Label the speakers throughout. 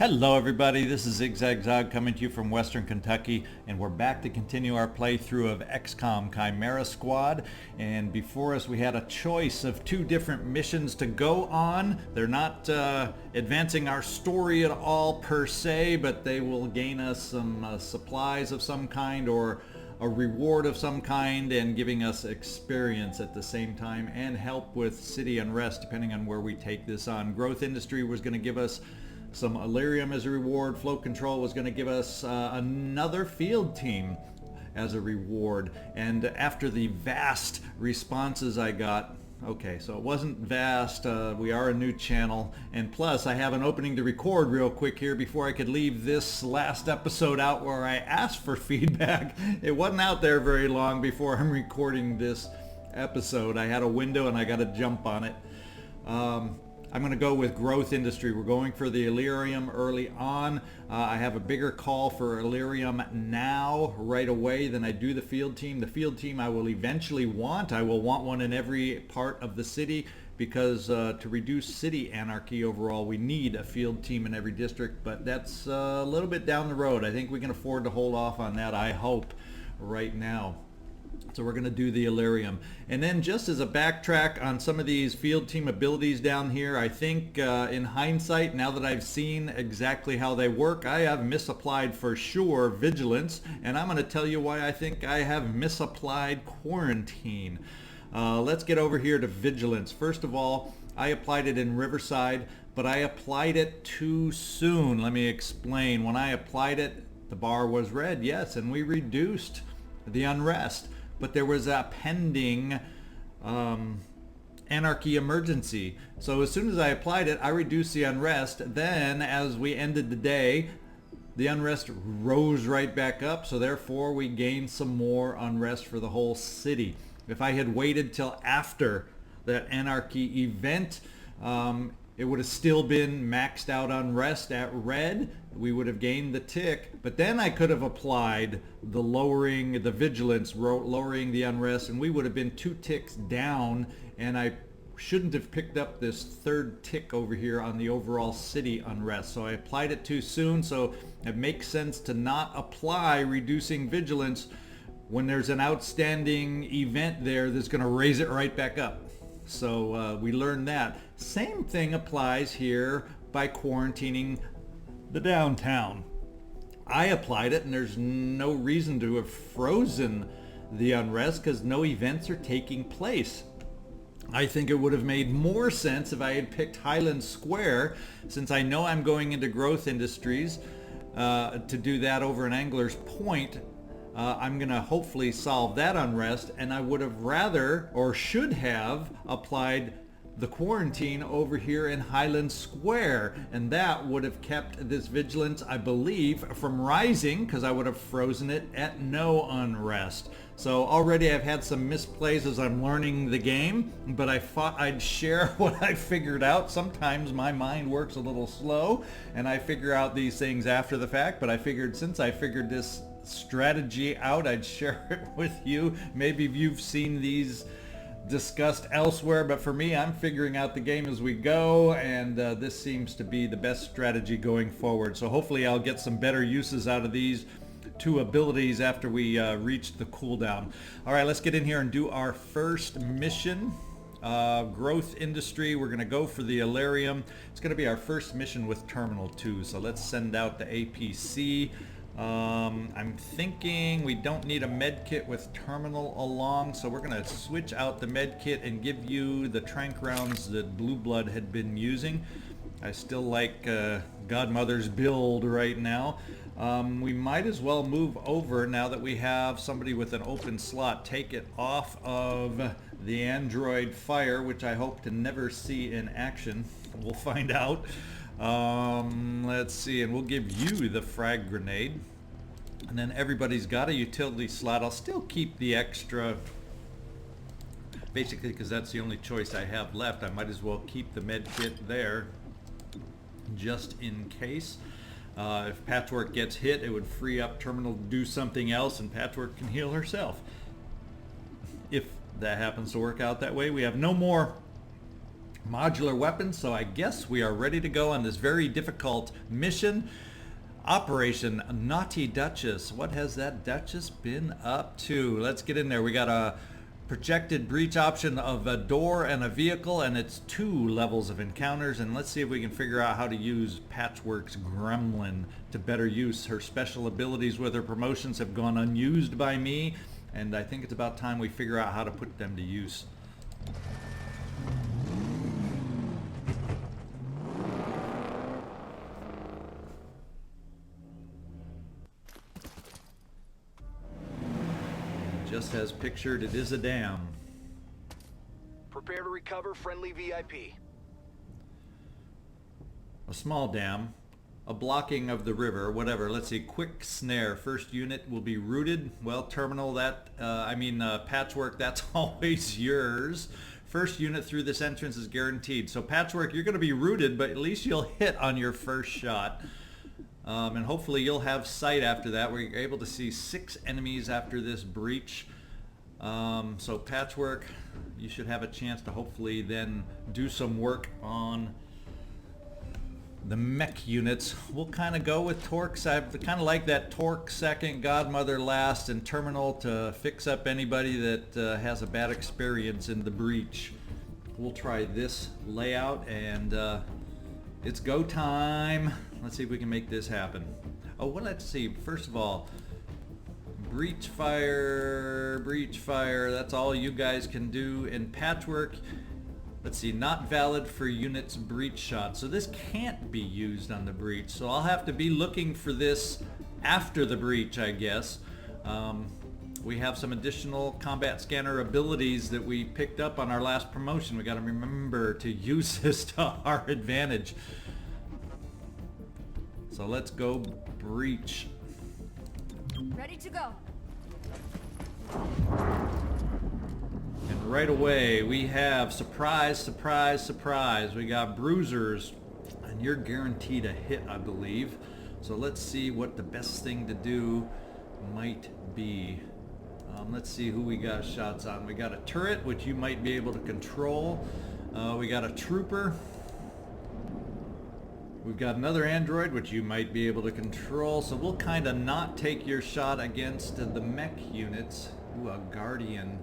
Speaker 1: Hello everybody, this is ZigZagZog coming to you from Western Kentucky, and we're back to continue our playthrough of XCom Chimera Squad. And before us we had a choice of two different missions to go on. They're not advancing our story at all per se, but they will gain us some supplies of some kind or a reward of some kind, and giving us experience at the same time and help with city unrest depending on where we take this on. Growth Industry was going to give us some Illyrium as a reward. Flow Control was going to give us another field team as a reward. And after the vast responses I got, okay, so it wasn't vast, we are a new channel, and plus I have an opening to record real quick here before I could leave this last episode out where I asked for feedback. It wasn't out there very long before I'm recording this episode. I had a window and I got to jump on it. I'm going to go with Growth Industry. We're going for the Illyrium early on. I have a bigger call for Illyrium now, right away, than I do the field team. The field team I will eventually want. I will want one in every part of the city because to reduce city anarchy overall, we need a field team in every district, but that's a little bit down the road. I think we can afford to hold off on that, I hope, right now. So we're going to do the Illyrium. And then just as a backtrack on some of these field team abilities down here, I think in hindsight, now that I've seen exactly how they work, I have misapplied for sure Vigilance. And I'm going to tell you why I think I have misapplied Quarantine. Let's get over here to Vigilance. First of all, I applied it in Riverside, but I applied it too soon. Let me explain. When I applied it, the bar was red, yes, and we reduced the unrest. But there was a pending anarchy emergency. So as soon as I applied it, I reduced the unrest. Then as we ended the day, the unrest rose right back up. So therefore we gained some more unrest for the whole city. If I had waited till after that anarchy event, it would have still been maxed out unrest at red. We would have gained the tick, but then I could have applied the lowering the vigilance, lowering the unrest, and we would have been 2 ticks down, and I shouldn't have picked up this 3rd tick over here on the overall city unrest. So I applied it too soon, so it makes sense to not apply reducing vigilance when there's an outstanding event there that's going to raise it right back up. So we learned that. Same thing applies here by quarantining the downtown. I applied it and there's no reason to have frozen the unrest because no events are taking place. I think it would have made more sense if I had picked Highland Square, since I know I'm going into Growth Industries to do that over in Angler's Point. I'm going to hopefully solve that unrest, and I would have rather, or should have, applied the quarantine over here in Highland Square, and that would have kept this vigilance, I believe, from rising, because I would have frozen it at no unrest. So already I've had some misplays as I'm learning the game, but I thought I'd share what I figured out. Sometimes my mind works a little slow, and I figure out these things after the fact, but I figured since I figured this strategy out, I'd share it with you. Maybe you've seen these discussed elsewhere, but for me, I'm figuring out the game as we go, and this seems to be the best strategy going forward. So hopefully I'll get some better uses out of these 2 abilities after we reach the cooldown. All right, let's get in here and do our first mission. Growth Industry, we're going to go for the Illyrium. It's going to be our first mission with Terminal 2, so let's send out the APC. I'm thinking we don't need a med kit with Terminal along, so we're going to switch out the med kit and give you the trank rounds that Blue Blood had been using. I still like Godmother's build right now. We might as well move over now that we have somebody with an open slot. Take it off of the Android Fire, which I hope to never see in action. We'll find out. Let's see, and we'll give you the frag grenade, and then everybody's got a utility slot. I'll still keep the extra, basically because that's the only choice I have left. I might as well keep the med kit there just in case. If Patchwork gets hit, it would free up Terminal to do something else, and Patchwork can heal herself. If that happens to work out that way, we have no more modular weapons, so I guess we are ready to go on this very difficult mission. Operation Naughty Duchess. What has that Duchess been up to? Let's get in there. We got a projected breach option of a door and a vehicle, and it's 2 levels of encounters, and let's see if we can figure out how to use Patchwork's Gremlin to better use. Her special abilities with her promotions have gone unused by me, and I think it's about time we figure out how to put them to use. Just as pictured, it is a dam.
Speaker 2: Prepare to recover friendly VIP.
Speaker 1: A small dam, a blocking of the river, whatever. Let's see, quick snare. First unit will be rooted. Well, terminal, Patchwork, that's always yours. First unit through this entrance is guaranteed. So Patchwork, you're going to be rooted, but at least you'll hit on your first shot. And hopefully you'll have sight after that. We're able to see 6 enemies after this breach. So Patchwork, you should have a chance to hopefully then do some work on the mech units. We'll kind of go with Torques. I kind of like that Torque second, Godmother last, and Terminal to fix up anybody that has a bad experience in the breach. We'll try this layout, and it's go time. Let's see if we can make this happen. Oh, well, let's see. First of all, breach fire, that's all you guys can do. In Patchwork, let's see, not valid for units breach shot. So this can't be used on the breach. So I'll have to be looking for this after the breach, I guess. We have some additional combat scanner abilities that we picked up on our last promotion. We got to remember to use this to our advantage. So let's go breach.
Speaker 3: Ready to go.
Speaker 1: And right away we have surprise, surprise, surprise. We got bruisers, and you're guaranteed a hit, I believe. So let's see what the best thing to do might be. Let's see who we got shots on. We got a turret, which you might be able to control. We got a trooper. We've got another android, which you might be able to control. So we'll kind of not take your shot against the mech units. Ooh, a guardian.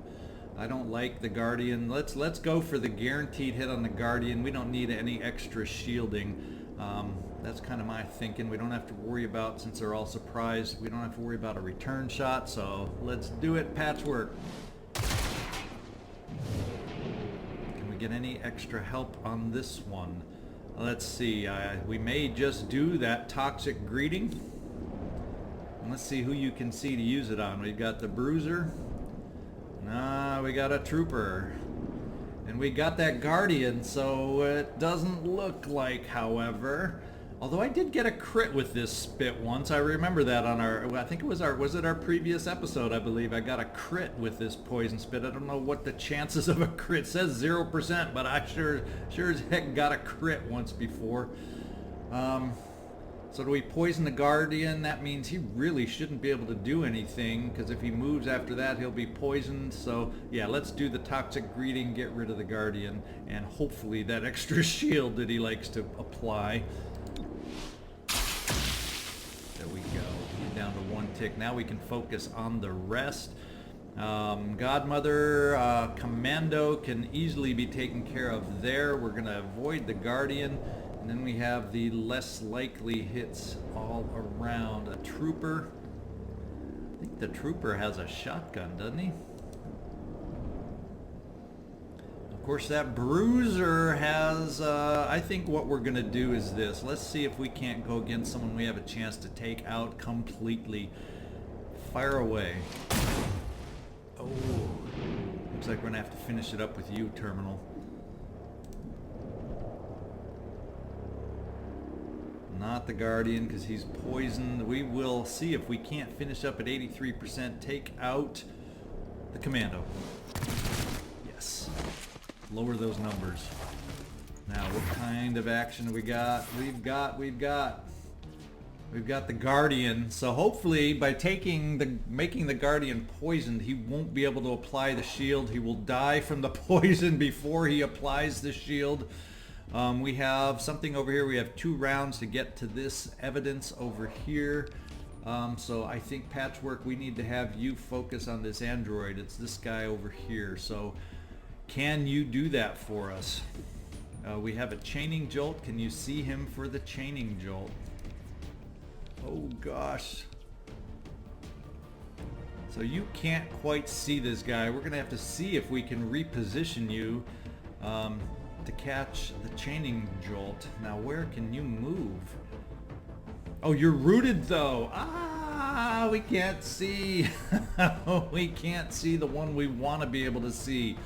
Speaker 1: I don't like the guardian. Let's go for the guaranteed hit on the guardian. We don't need any extra shielding. That's kind of my thinking. We don't have to worry about, since they're all surprised, we don't have to worry about a return shot. So let's do it, Patchwork. Can we get any extra help on this one? Let's see, we may just do that toxic greeting. And let's see who you can see to use it on. We've got the bruiser. Nah, we got a trooper. And we got that guardian, so it doesn't look like, however. Although I did get a crit with this spit once. I remember that on I think it was our previous episode, I believe. I got a crit with this poison spit. I don't know what the chances of a crit. It says 0%, but I sure as heck got a crit once before. So do we poison the guardian? That means he really shouldn't be able to do anything, because if he moves after that, he'll be poisoned. So yeah, let's do the toxic greeting, get rid of the guardian, and hopefully that extra shield that he likes to apply. There we go. He's down to 1 tick. Now we can focus on the rest. Godmother, Commando can easily be taken care of there. We're going to avoid the guardian. And then we have the less likely hits all around. A trooper. I think the trooper has a shotgun, doesn't he? Of course, that bruiser has, I think what we're going to do is this. Let's see if we can't go against someone we have a chance to take out completely. Fire away. Oh, looks like we're going to have to finish it up with you, Terminal. Not the Guardian, because he's poisoned. We will see if we can't finish up at 83%. Take out the Commando. Yes. Lower those numbers. Now, what kind of action we got? We've got We've got the Guardian, so hopefully by making the Guardian poisoned, he won't be able to apply the shield. He will die from the poison before he applies the shield. We have something over here. We have 2 rounds to get to this evidence over here. So I think Patchwork, we need to have you focus on this android. It's this guy over here. So can you do that for us? We have a chaining jolt. Can you see him for the chaining jolt? Oh gosh. So you can't quite see this guy. We're gonna have to see if we can reposition you to catch the chaining jolt. Now where can you move? Oh, you're rooted though. Ah, we can't see. We can't see the one we want to be able to see.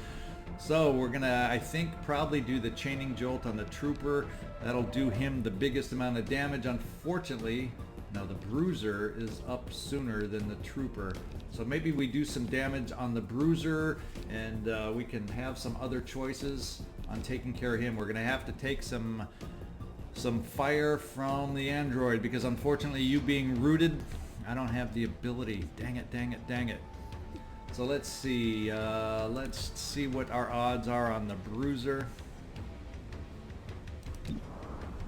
Speaker 1: So we're gonna, I think, probably do the chaining jolt on the trooper. That'll do him the biggest amount of damage. Unfortunately, now the bruiser is up sooner than the trooper. So maybe we do some damage on the bruiser and we can have some other choices on taking care of him. We're gonna have to take some fire from the android because unfortunately you being rooted, I don't have the ability. Dang it, dang it, dang it. So let's see what our odds are on the bruiser.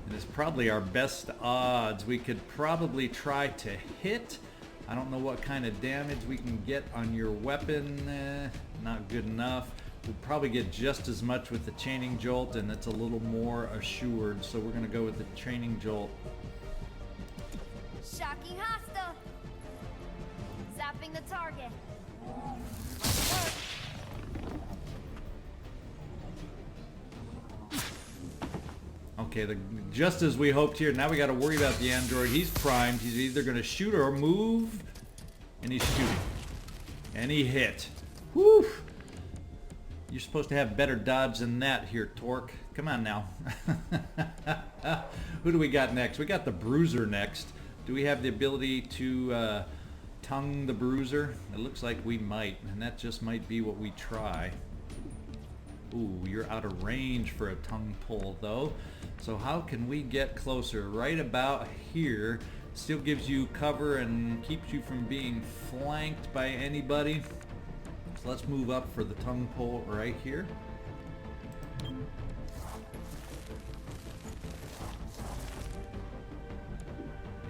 Speaker 1: It is probably our best odds. We could probably try to hit. I don't know what kind of damage we can get on your weapon. Not good enough. We'll probably get just as much with the chaining jolt, and it's a little more assured. So we're gonna go with the chaining jolt.
Speaker 3: Shocking hostile. Zapping the target.
Speaker 1: Okay, just as we hoped here. Now we got to worry about the android. He's primed. He's either going to shoot or move, and he's shooting. And he hit. Whew. You're supposed to have better dodge than that here, Torque. Come on now. Who do we got next? We got the Bruiser next. Do we have the ability to tongue the Bruiser? It looks like we might, and that just might be what we try. Ooh, you're out of range for a tongue pull though. So how can we get closer? Right about here. Still gives you cover and keeps you from being flanked by anybody. So let's move up for the tongue pull right here.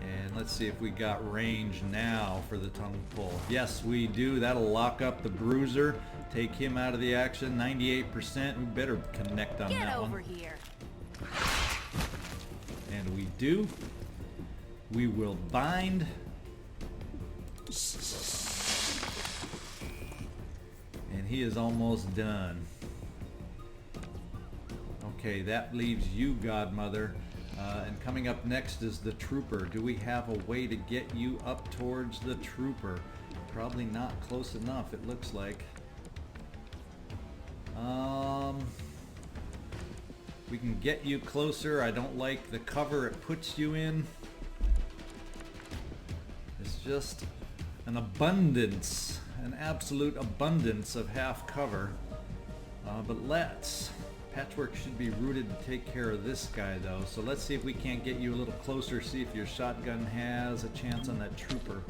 Speaker 1: And let's see if we got range now for the tongue pull. Yes, we do. That'll lock up the Bruiser. Take him out of the action. 98%. We better connect on that one.
Speaker 3: Get over here.
Speaker 1: And we do. We will bind. And he is almost done. Okay, that leaves you, Godmother. And coming up next is the Trooper. Do we have a way to get you up towards the Trooper? Probably not close enough, it looks like. We can get you closer. I don't like the cover it puts you in. It's just an abundance, an absolute abundance of half cover. But let's. Patchwork should be rooted to take care of this guy though. So let's see if we can't get you a little closer, see if your shotgun has a chance on that Trooper.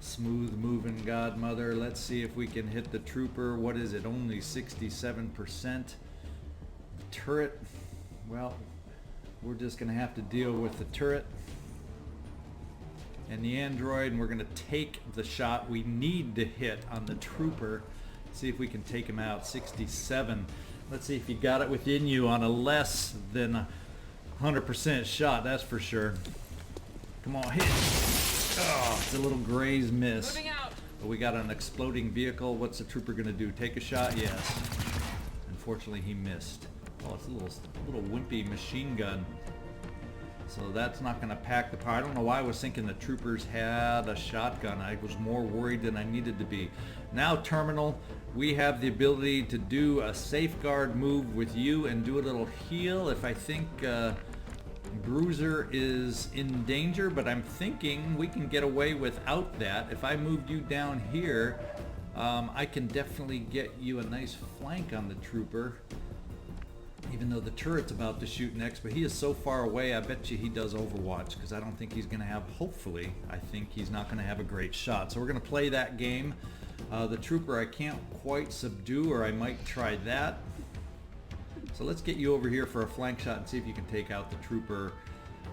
Speaker 1: Smooth moving, Godmother. Let's see if we can hit the Trooper. What is it? Only 67%. Turret. Well, we're just going to have to deal with the turret and the android, and we're going to take the shot we need to hit on the Trooper. See if we can take him out. 67. Let's see if you got it within you on a less than 100% shot. That's for sure. Come on, hit. Oh, it's a little graze miss.
Speaker 4: Moving out.
Speaker 1: But we got an exploding vehicle. What's the Trooper gonna do? Take a shot? Yes. Unfortunately, he missed. Oh, it's a little wimpy machine gun. So that's not gonna pack the power. I don't know why I was thinking the Troopers had a shotgun. I was more worried than I needed to be. Now, Terminal, we have the ability to do a safeguard move with you and do a little heal if I think Bruiser is in danger, but I'm thinking we can get away without that. If I moved you down here, I can definitely get you a nice flank on the Trooper. Even though the turret's about to shoot next, but he is so far away, I bet you he does Overwatch, because I don't think he's going to have, hopefully, I think he's not going to have a great shot. So we're going to play that game. The trooper I can't quite subdue, or I might try that. So let's get you over here for a flank shot and see if you can take out the trooper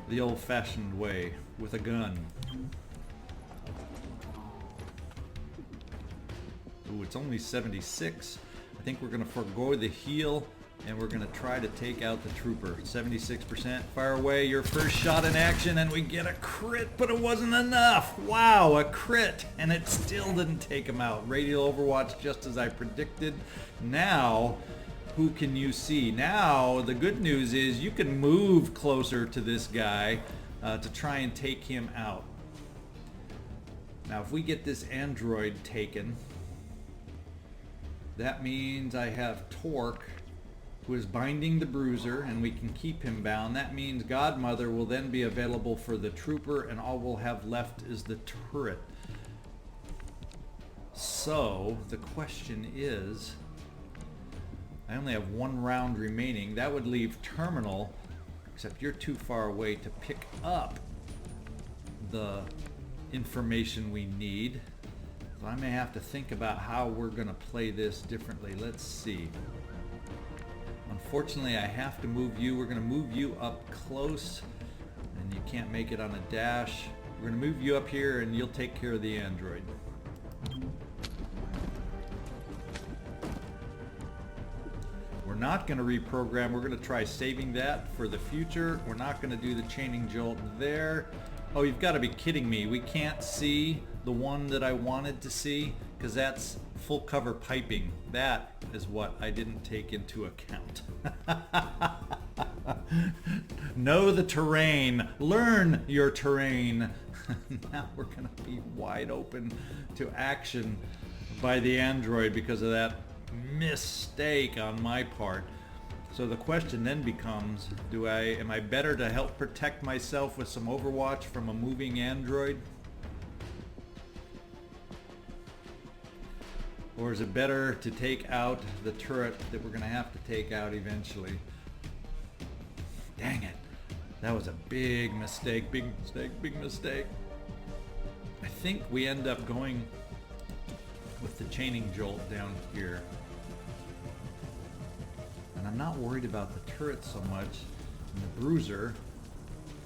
Speaker 1: the old-fashioned way, with a gun. Ooh, it's only 76. I think we're going to forgo the heal, and we're going to try to take out the trooper. 76%. Fire away your first shot in action, and we get a crit, but it wasn't enough. Wow, a crit, and it still didn't take him out. Radial Overwatch, just as I predicted. Now, who can you see? Now, the good news is you can move closer to this guy to try and take him out. Now, if we get this android taken, that means I have Torque, who is binding the bruiser, and we can keep him bound. That means Godmother will then be available for the trooper, and all we'll have left is the turret. So, the question is, I only have one round remaining. That would leave Terminal, except you're too far away to pick up the information we need. So I may have to think about how we're going to play this differently. Let's see. Unfortunately, I have to move you. We're going to move you up close, and you can't make it on a dash. We're going to move you up here, and you'll take care of the android. We're not going to reprogram. We're going to try saving that for the future. We're not going to do the chaining jolt there. Oh, you've got to be kidding me. We can't see the one that I wanted to see, because that's full cover piping. That is what I didn't take into account. Know the terrain. Learn your terrain. Now we're going to be wide open to action by the android because of that mistake on my part. So the question then becomes, am I better to help protect myself with some Overwatch from a moving android? Or is it better to take out the turret that we're going to have to take out eventually? Dang it. That was a big mistake, big mistake, big mistake. I think we end up going with the chaining jolt down here. And I'm not worried about the turret so much, and the bruiser.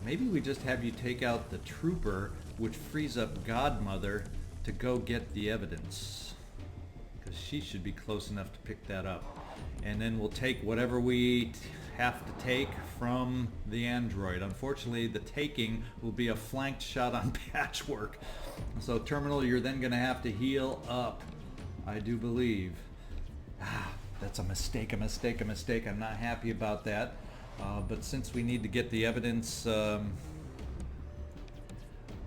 Speaker 1: Maybe we just have you take out the trooper, which frees up Godmother to go get the evidence, because she should be close enough to pick that up. And then we'll take whatever we have to take from the android. Unfortunately, the taking will be a flanked shot on Patchwork. So Terminal, you're then going to have to heal up, I do believe. That's a mistake, a mistake, a mistake. I'm not happy about that. But since we need to get the evidence, we're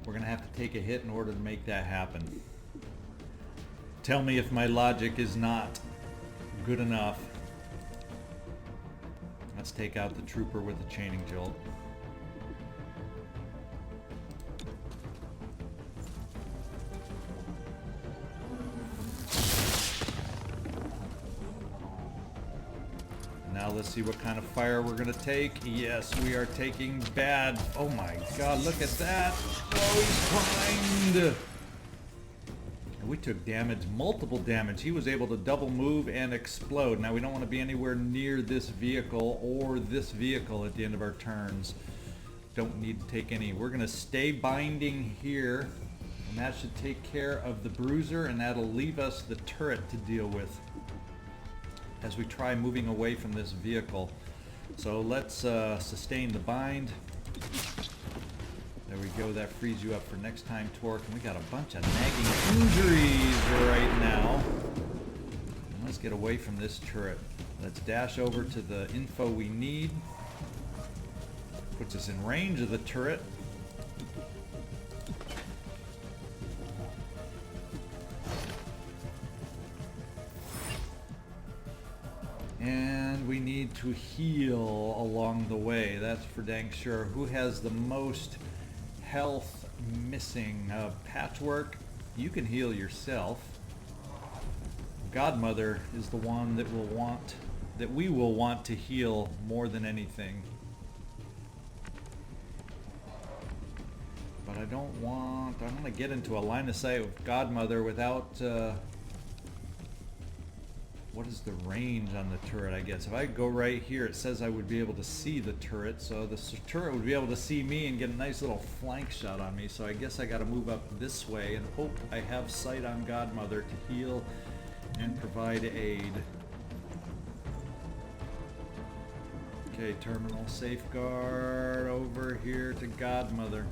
Speaker 1: going to have to take a hit in order to make that happen. Tell me if my logic is not good enough. Let's take out the trooper with the chaining jolt. Now let's see what kind of fire we're going to take. Yes, we are taking bad. Oh my god, look at that. Oh, he's primed. And we took damage, multiple damage. He was able to double move and explode. Now we don't want to be anywhere near this vehicle or this vehicle at the end of our turns. Don't need to take any. We're going to stay binding here. And that should take care of the bruiser, and that'll leave us the turret to deal with as we try moving away from this vehicle. So let's sustain the bind. There we go, that frees you up for next time, Torque. And we got a bunch of nagging injuries right now. And let's get away from this turret. Let's dash over to the info we need. Puts us in range of the turret. And we need to heal along the way. That's for dang sure. Who has the most health missing? Patchwork, you can heal yourself. Godmother is the one that will want that we will want to heal more than anything. But I want to get into a line of sight with Godmother without, what is the range on the turret, I guess? If I go right here, it says I would be able to see the turret, so the turret would be able to see me and get a nice little flank shot on me, so I guess I gotta move up this way and hope I have sight on Godmother to heal and provide aid. Okay, terminal safeguard over here to Godmother.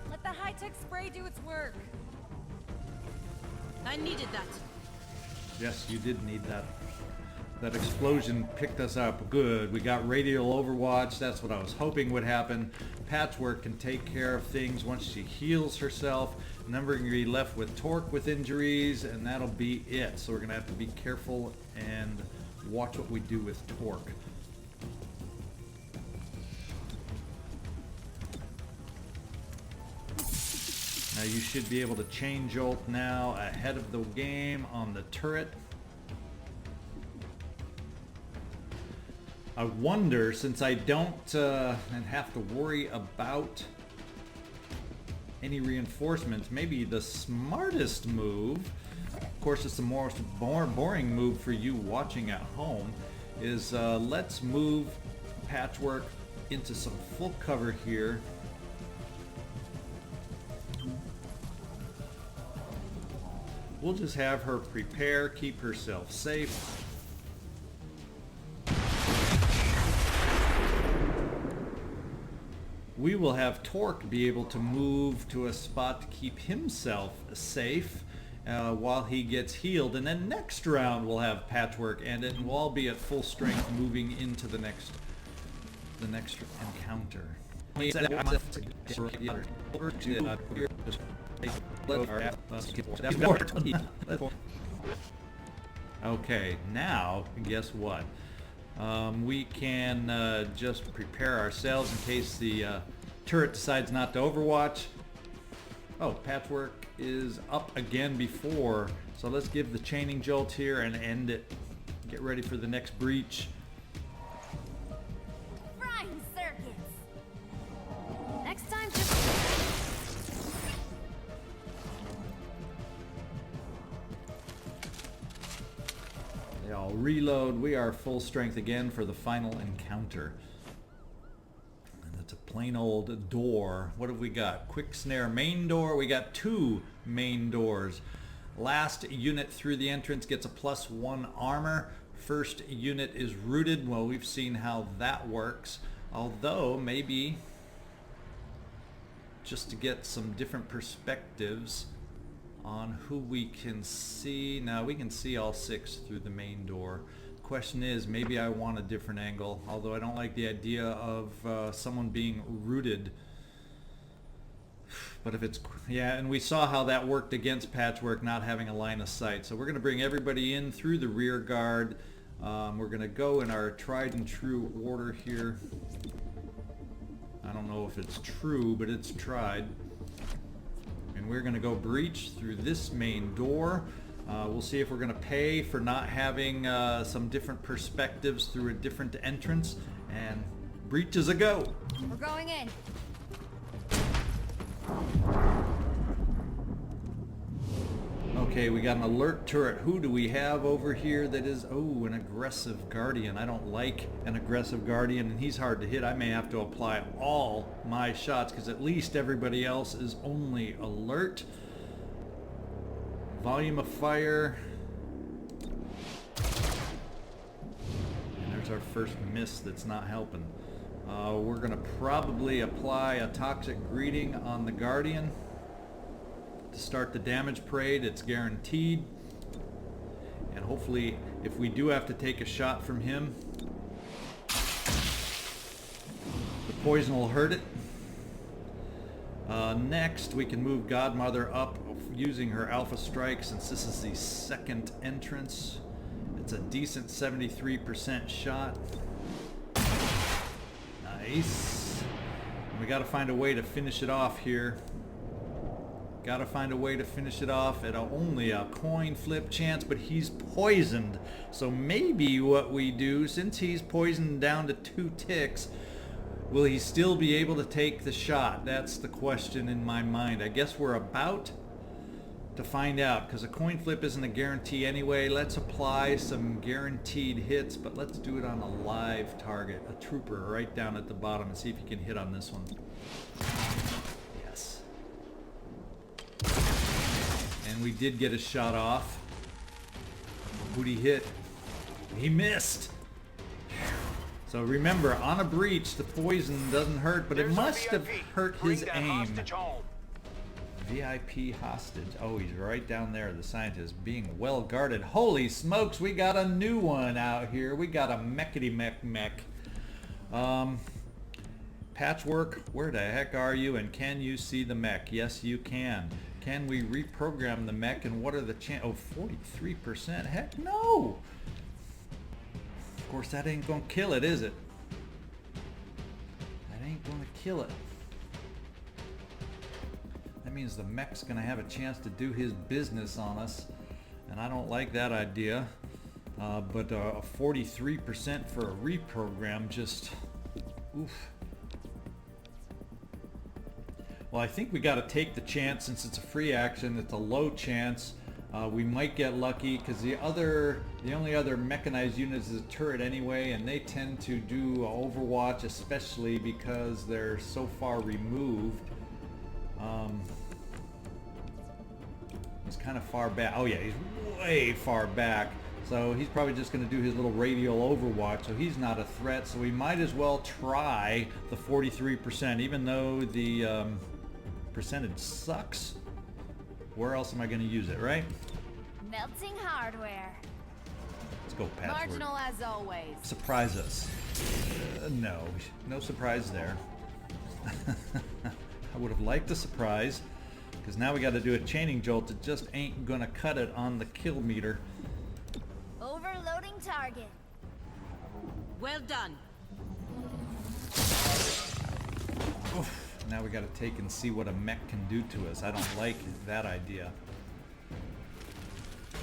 Speaker 4: Let the high-tech spray do its work. I needed that.
Speaker 1: Yes, you did need that. That explosion picked us up. Good. We got radial overwatch. That's what I was hoping would happen. Patchwork can take care of things once she heals herself. And then we're going to be left with Torque with injuries, and that'll be it. So we're going to have to be careful and watch what we do with Torque. Now you should be able to chain jolt now ahead of the game on the turret. I wonder, since I don't and have to worry about any reinforcements, maybe the smartest move, of course it's the more boring move for you watching at home, is let's move Patchwork into some full cover here. We'll just have her prepare, keep herself safe. We will have Torque be able to move to a spot to keep himself safe while he gets healed. And then next round we'll have Patchwork and it will all be at full strength moving into the next encounter. Okay, now guess what? We can just prepare ourselves in case the turret decides not to overwatch. Oh, Patchwork is up again before, so let's give the chaining jolt here and end it. Get ready for the next breach.
Speaker 3: Frying circuits. Next time, just
Speaker 1: They all reload. We are full strength again for the final encounter. And it's a plain old door. What have we got? Quick snare main door. We got 2 main doors. Last unit through the entrance gets a +1 armor. First unit is rooted. Well, we've seen how that works. Although, maybe just to get some different perspectives on who we can see. Now we can see all 6 through the main door. Question is, maybe I want a different angle, although I don't like the idea of someone being rooted. But if it's, yeah, and we saw how that worked against Patchwork not having a line of sight. So we're going to bring everybody in through the rear guard. We're going to go in our tried and true order here. I don't know if it's true, but it's tried. And we're going to go breach through this main door. We'll see if we're going to pay for not having some different perspectives through a different entrance. And breach is a go.
Speaker 3: we're going in.
Speaker 1: Okay, we got an alert turret. Who do we have over here that is, oh, an aggressive guardian. I don't like an aggressive guardian, and he's hard to hit. I may have to apply all my shots because at least everybody else is only alert. Volume of fire. And there's our first miss that's not helping. We're going to probably apply a toxic greeting on the guardian. To start the damage parade, it's guaranteed. And hopefully, if we do have to take a shot from him, the poison will hurt it. Next, we can move Godmother up using her alpha strike since this is the second entrance. It's a decent 73% shot. Nice. And we got to find a way to finish it off here. Gotta find a way to finish it off at only a coin flip chance, but he's poisoned. So maybe what we do, since he's poisoned down to 2 ticks, will he still be able to take the shot? That's the question in my mind. I guess we're about to find out, because a coin flip isn't a guarantee anyway. Let's apply some guaranteed hits, but let's do it on a live target, a trooper right down at the bottom, and see if he can hit on this one. Yes. And we did get a shot off. Who'd he hit? He missed. So remember, on a breach, the poison doesn't hurt, but it must have hurt his aim. VIP hostage. Oh, he's right down there, the scientist, being well guarded. Holy smokes, we got a new one out here. We got a mechity mech. Patchwork, where the heck are you, and can you see the mech? Yes, you can. Can we reprogram the mech, and what are the chances? Oh, 43%. Heck no! Of course, that ain't gonna kill it, is it? That ain't gonna kill it. That means the mech's gonna have a chance to do his business on us, and I don't like that idea. But a 43% for a reprogram, just oof. Well, I think we got to take the chance since it's a free action. It's a low chance. We might get lucky because the only other mechanized unit is a turret anyway, and they tend to do Overwatch, especially because they're so far removed. He's kind of far back. Oh yeah, he's way far back. So he's probably just going to do his little radial Overwatch, so he's not a threat. So we might as well try the 43%, even though the percentage sucks. Where else am I going to use it, right?
Speaker 3: Melting hardware.
Speaker 1: Let's go Patchwork.
Speaker 4: Marginal as always.
Speaker 1: Surprise us. No surprise there. I would have liked a surprise, because now we got to do a chaining jolt. It just ain't gonna cut it on the kill meter.
Speaker 3: Overloading target.
Speaker 4: Well done.
Speaker 1: Oof. Now we got to take and see what a mech can do to us. I don't like that idea.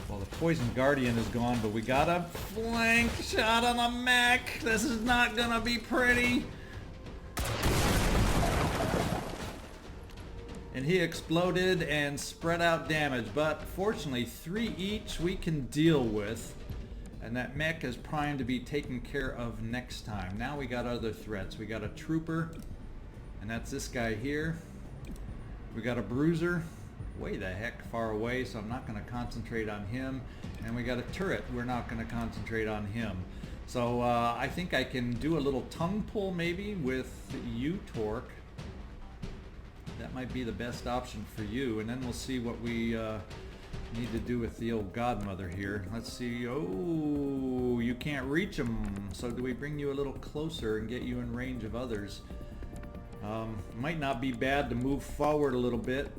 Speaker 1: Well, the Poison Guardian is gone, but we got a flank shot on a mech. This is not gonna be pretty. And he exploded and spread out damage, but fortunately 3 each we can deal with, and that mech is primed to be taken care of next time. Now we got other threats. We got a trooper, and that's this guy here. We got a bruiser, way the heck far away, so I'm not going to concentrate on him. And we got a turret, we're not going to concentrate on him. So I think I can do a little tongue pull maybe with you, Torque. That might be the best option for you, and then we'll see what we need to do with the old godmother here. Let's see. Oh, you can't reach him, so do we bring you a little closer and get you in range of others? Might not be bad to move forward a little bit.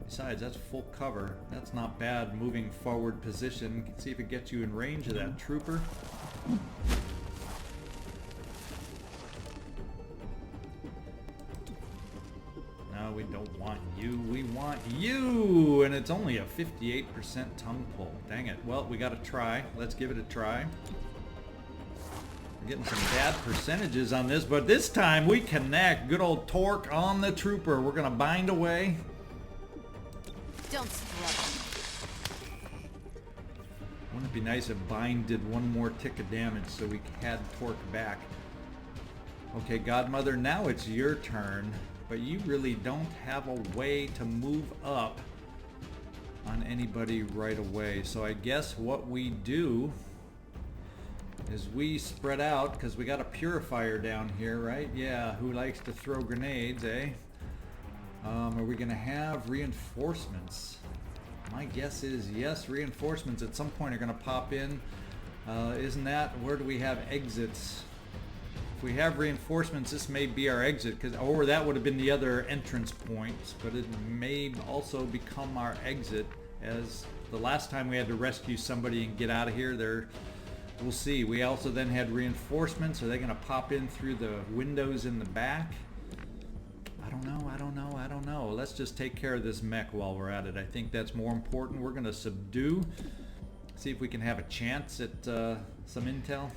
Speaker 1: Besides, that's full cover. That's not bad moving forward position. See if it gets you in range of that trooper. No, we don't want you. We want you! And it's only a 58% tongue pull. Dang it. Well, we got to try. Let's give it a try. We're getting some bad percentages on this, but this time we connect. Good old Torque on the trooper. We're going to bind away.
Speaker 4: Don't struggle.
Speaker 1: Wouldn't it be nice if Bind did one more tick of damage so we had Torque back? Okay, Godmother, now it's your turn, but you really don't have a way to move up on anybody right away. So I guess what we do is we spread out, because we got a purifier down here, right? Yeah, who likes to throw grenades, eh? Are we going to have reinforcements? My guess is yes, reinforcements at some point are going to pop in. Isn't that, where do we have exits? If we have reinforcements, this may be our exit, or that would have been the other entrance points, but it may also become our exit, as the last time we had to rescue somebody and get out of here. We'll see. We also then had reinforcements. Are they going to pop in through the windows in the back? I don't know. let's just take care of this mech while we're at it. I think that's more important. We're going to subdue. See if we can have a chance at some intel.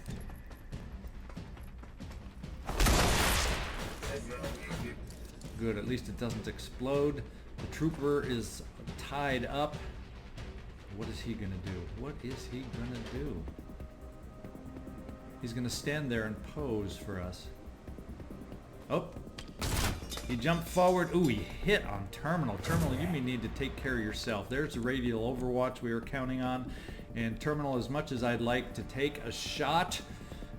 Speaker 1: Good, at least it doesn't explode. The trooper is tied up. What is he gonna do? What is he gonna do? He's gonna stand there and pose for us. Oh, he jumped forward. Ooh, he hit on Terminal. Terminal, you may need to take care of yourself. There's the radial overwatch we were counting on. And Terminal, as much as I'd like to take a shot,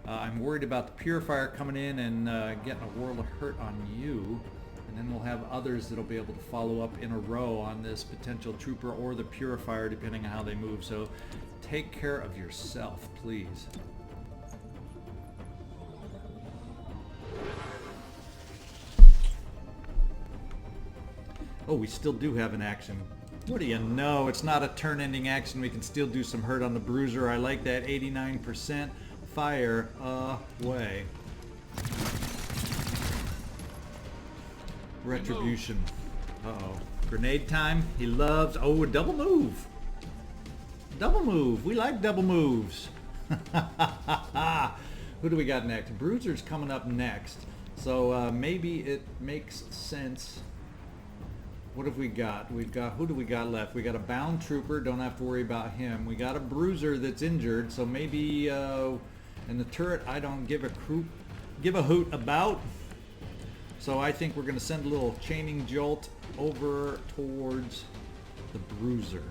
Speaker 1: I'm worried about the Purifier coming in and getting a world of hurt on you. And then we'll have others that'll be able to follow up in a row on this potential trooper or the Purifier, depending on how they move. So take care of yourself, please. Oh, we still do have an action. What do you know? It's not a turn-ending action. We can still do some hurt on the Bruiser. I like that. 89%. Fire away. Retribution. Uh-oh. Grenade time. He loves... Oh, a double move. Double move. We like double moves. Who do we got next? Bruiser's coming up next. So maybe it makes sense. What have we got? We've got... Who do we got left? We got a bound trooper. Don't have to worry about him. We got a Bruiser that's injured. So maybe... and the turret I don't give a hoot about. So I think we're going to send a little chaining jolt over towards the Bruiser.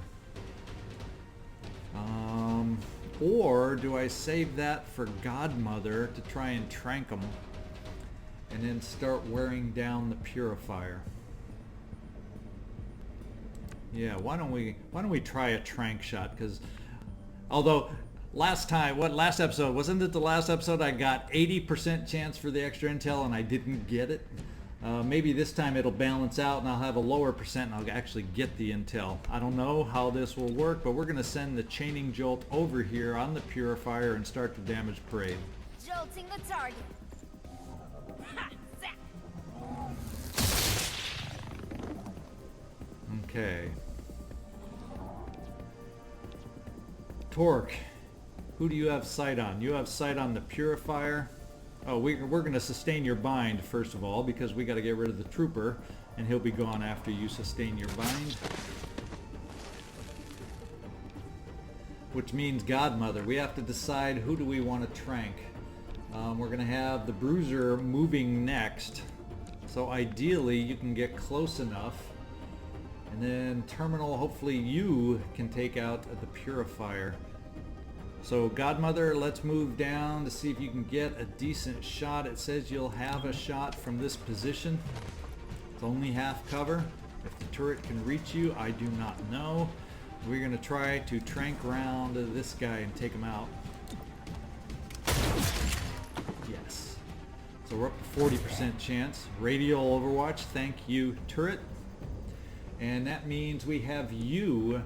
Speaker 1: Or do I save that for Godmother to try and trank them and then start wearing down the Purifier? Yeah, why don't we try a trank shot? Because although last episode, wasn't it the last episode I got 80% chance for the extra intel and I didn't get it? Maybe this time it'll balance out and I'll have a lower percent and I'll actually get the intel. I don't know how this will work, but we're going to send the chaining jolt over here on the Purifier and start the damage parade.
Speaker 3: Jolting the target. Ha! Zap!
Speaker 1: Okay. Torque. Who do you have sight on? You have sight on the Purifier. Oh, we're going to sustain your bind, first of all, because we got to get rid of the trooper, and he'll be gone after you sustain your bind. Which means Godmother. We have to decide who do we want to trank. We're going to have the Bruiser moving next. So ideally, you can get close enough. And then Terminal, hopefully you can take out the Purifier. So Godmother, let's move down to see if you can get a decent shot. It says you'll have a shot from this position. It's only half cover. If the turret can reach you, I do not know. We're going to try to trank round this guy and take him out. Yes. So we're up to 40% chance. Radial overwatch, thank you, turret. And that means we have you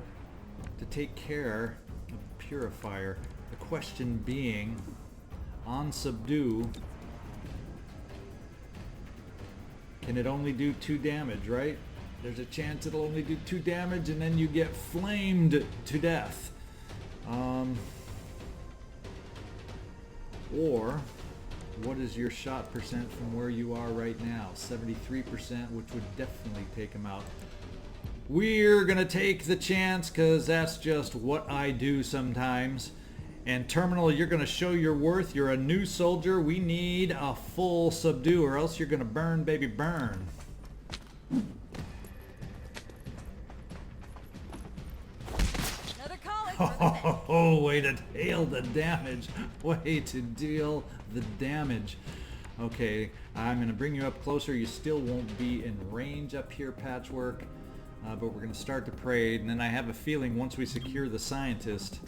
Speaker 1: to take care of the Purifier. The question being, on subdue, can it only do 2 damage, right? There's a chance it'll only do 2 damage and then you get flamed to death. Or, what is your shot percent from where you are right now? 73%, which would definitely take him out. We're gonna take the chance because that's just what I do sometimes. And Terminal, you're gonna show your worth. You're a new soldier. We need a full subdue or else you're gonna burn, baby, burn.
Speaker 4: Another calling.
Speaker 1: Oh, way to deal the damage. Way to deal the damage. Okay, I'm gonna bring you up closer. You still won't be in range up here, Patchwork. But we're going to start the parade, and then I have a feeling once we secure the scientist,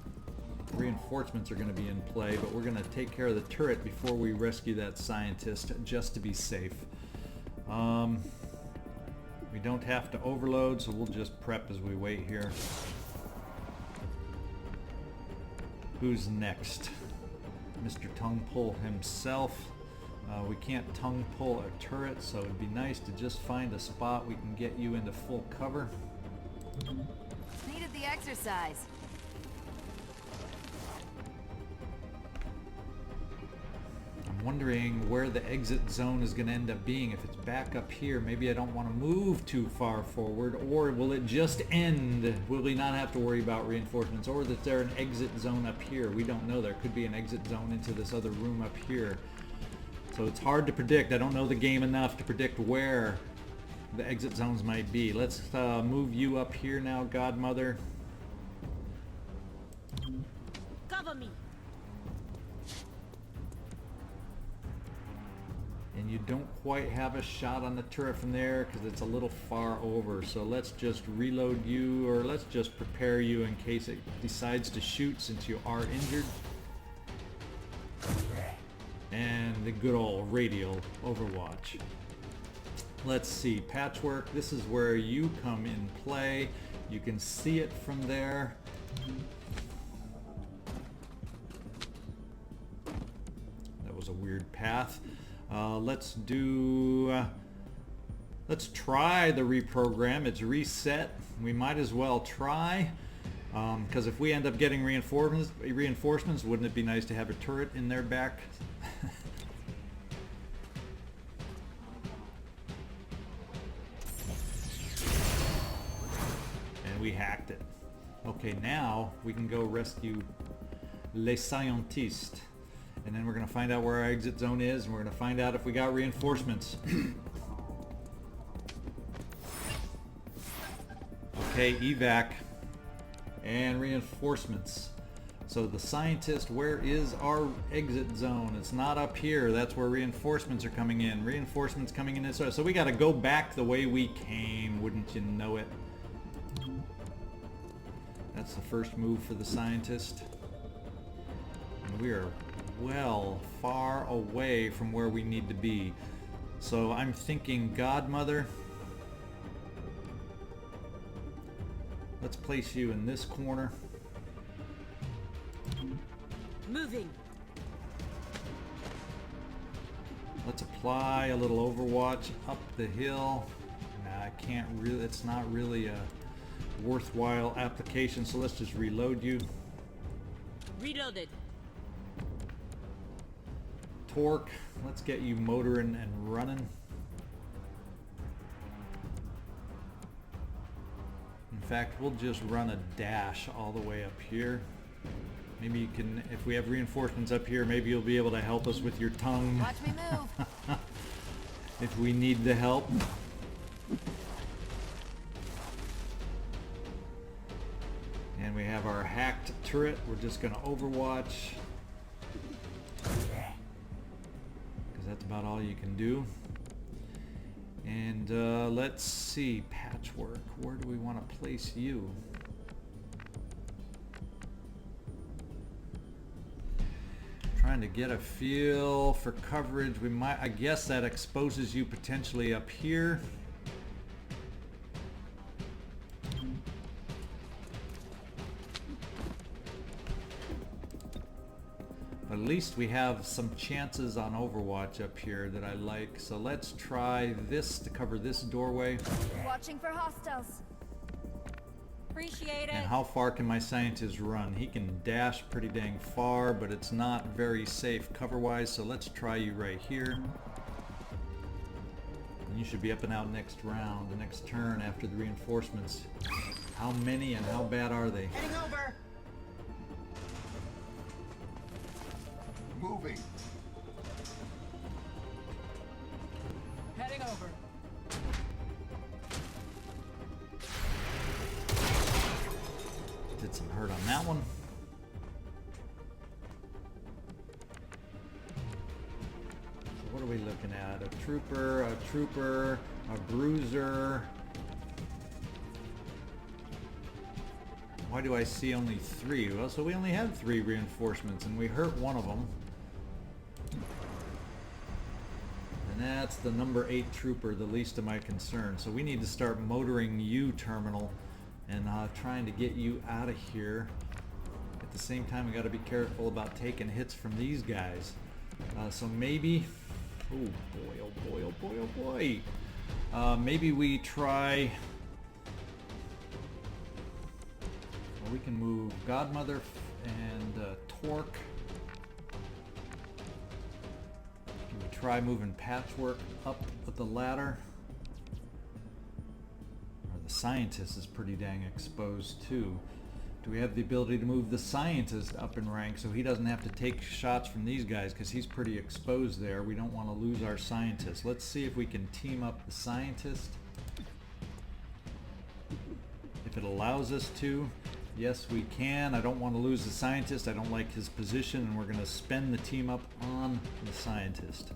Speaker 1: reinforcements are going to be in play, but we're going to take care of the turret before we rescue that scientist, just to be safe. We don't have to overload, so we'll just prep as we wait here. Who's next? Mr. Tongue Pull himself. We can't tongue pull a turret, so it'd be nice to just find a spot we can get you into full cover.
Speaker 3: Needed the exercise.
Speaker 1: I'm wondering where the exit zone is going to end up being. If it's back up here, maybe I don't want to move too far forward, or will it just end? Will we not have to worry about reinforcements, or is there an exit zone up here? We don't know. There could be an exit zone into this other room up here. So it's hard to predict. I don't know the game enough to predict where the exit zones might be. Let's move you up here now, Godmother.
Speaker 4: Cover me.
Speaker 1: And you don't quite have a shot on the turret from there because it's a little far over. So let's just reload you, or let's just prepare you in case it decides to shoot since you are injured. And the good old radial overwatch. Let's see, Patchwork, this is where you come in play. You can see it from there. That was a weird path. Let's try the reprogram. It's reset. We might as well try, because if we end up getting reinforcements, wouldn't it be nice to have a turret in their back? And we hacked it. Okay, now we can go rescue Les Scientistes. And then we're going to find out where our exit zone is, and we're going to find out if we got reinforcements. Okay, evac and reinforcements. So the scientist, where is our exit zone? It's not up here. That's where reinforcements are coming in. Reinforcements coming in this way. So we got to go back the way we came, wouldn't you know it? That's the first move for the scientist. And we are well far away from where we need to be. So I'm thinking, Godmother, let's place you in this corner.
Speaker 4: Moving.
Speaker 1: Let's apply a little overwatch up the hill. Nah, I can't really, it's not really a worthwhile application, so let's just reload you.
Speaker 4: Reloaded.
Speaker 1: Torque, let's get you motoring and running. In fact, we'll just run a dash all the way up here. Maybe you can, if we have reinforcements up here, maybe you'll be able to help us with your tongue.
Speaker 3: Watch me move.
Speaker 1: If we need the help. And we have our hacked turret. We're just going to overwatch. That's about all you can do. And let's see, Patchwork, where do we want to place you? Trying to get a feel for coverage. We might, I guess that exposes you potentially up here. At least we have some chances on Overwatch up here that I like. So let's try this to cover this doorway.
Speaker 3: Watching for hostiles.
Speaker 4: Appreciate it.
Speaker 1: And how far can my scientist run? He can dash pretty dang far, but it's not very safe cover-wise. So let's try you right here. And you should be up and out next round, the next turn after the reinforcements. How many and how bad are they?
Speaker 2: Heading over.
Speaker 5: Moving.
Speaker 2: Heading over.
Speaker 1: Did some hurt on that one. So what are we looking at? A trooper, a bruiser. Why do I see only 3? Well, so we only had 3 reinforcements and we hurt one of them. And that's the number 8 trooper, the least of my concern. So we need to start motoring you, Terminal, and trying to get you out of here. At the same time, we got to be careful about taking hits from these guys. So maybe Oh boy, oh boy, oh boy, oh boy. Maybe we try... Well, we can move Godmother and Torque. Can we try moving Patchwork up the ladder? Or the Scientist is pretty dang exposed too. Do we have the ability to move the Scientist up in rank so he doesn't have to take shots from these guys because he's pretty exposed there. We don't want to lose our Scientist. Let's see if we can team up the Scientist. If it allows us to. Yes, we can. I don't want to lose the Scientist. I don't like his position, and we're going to spend the team up on the Scientist.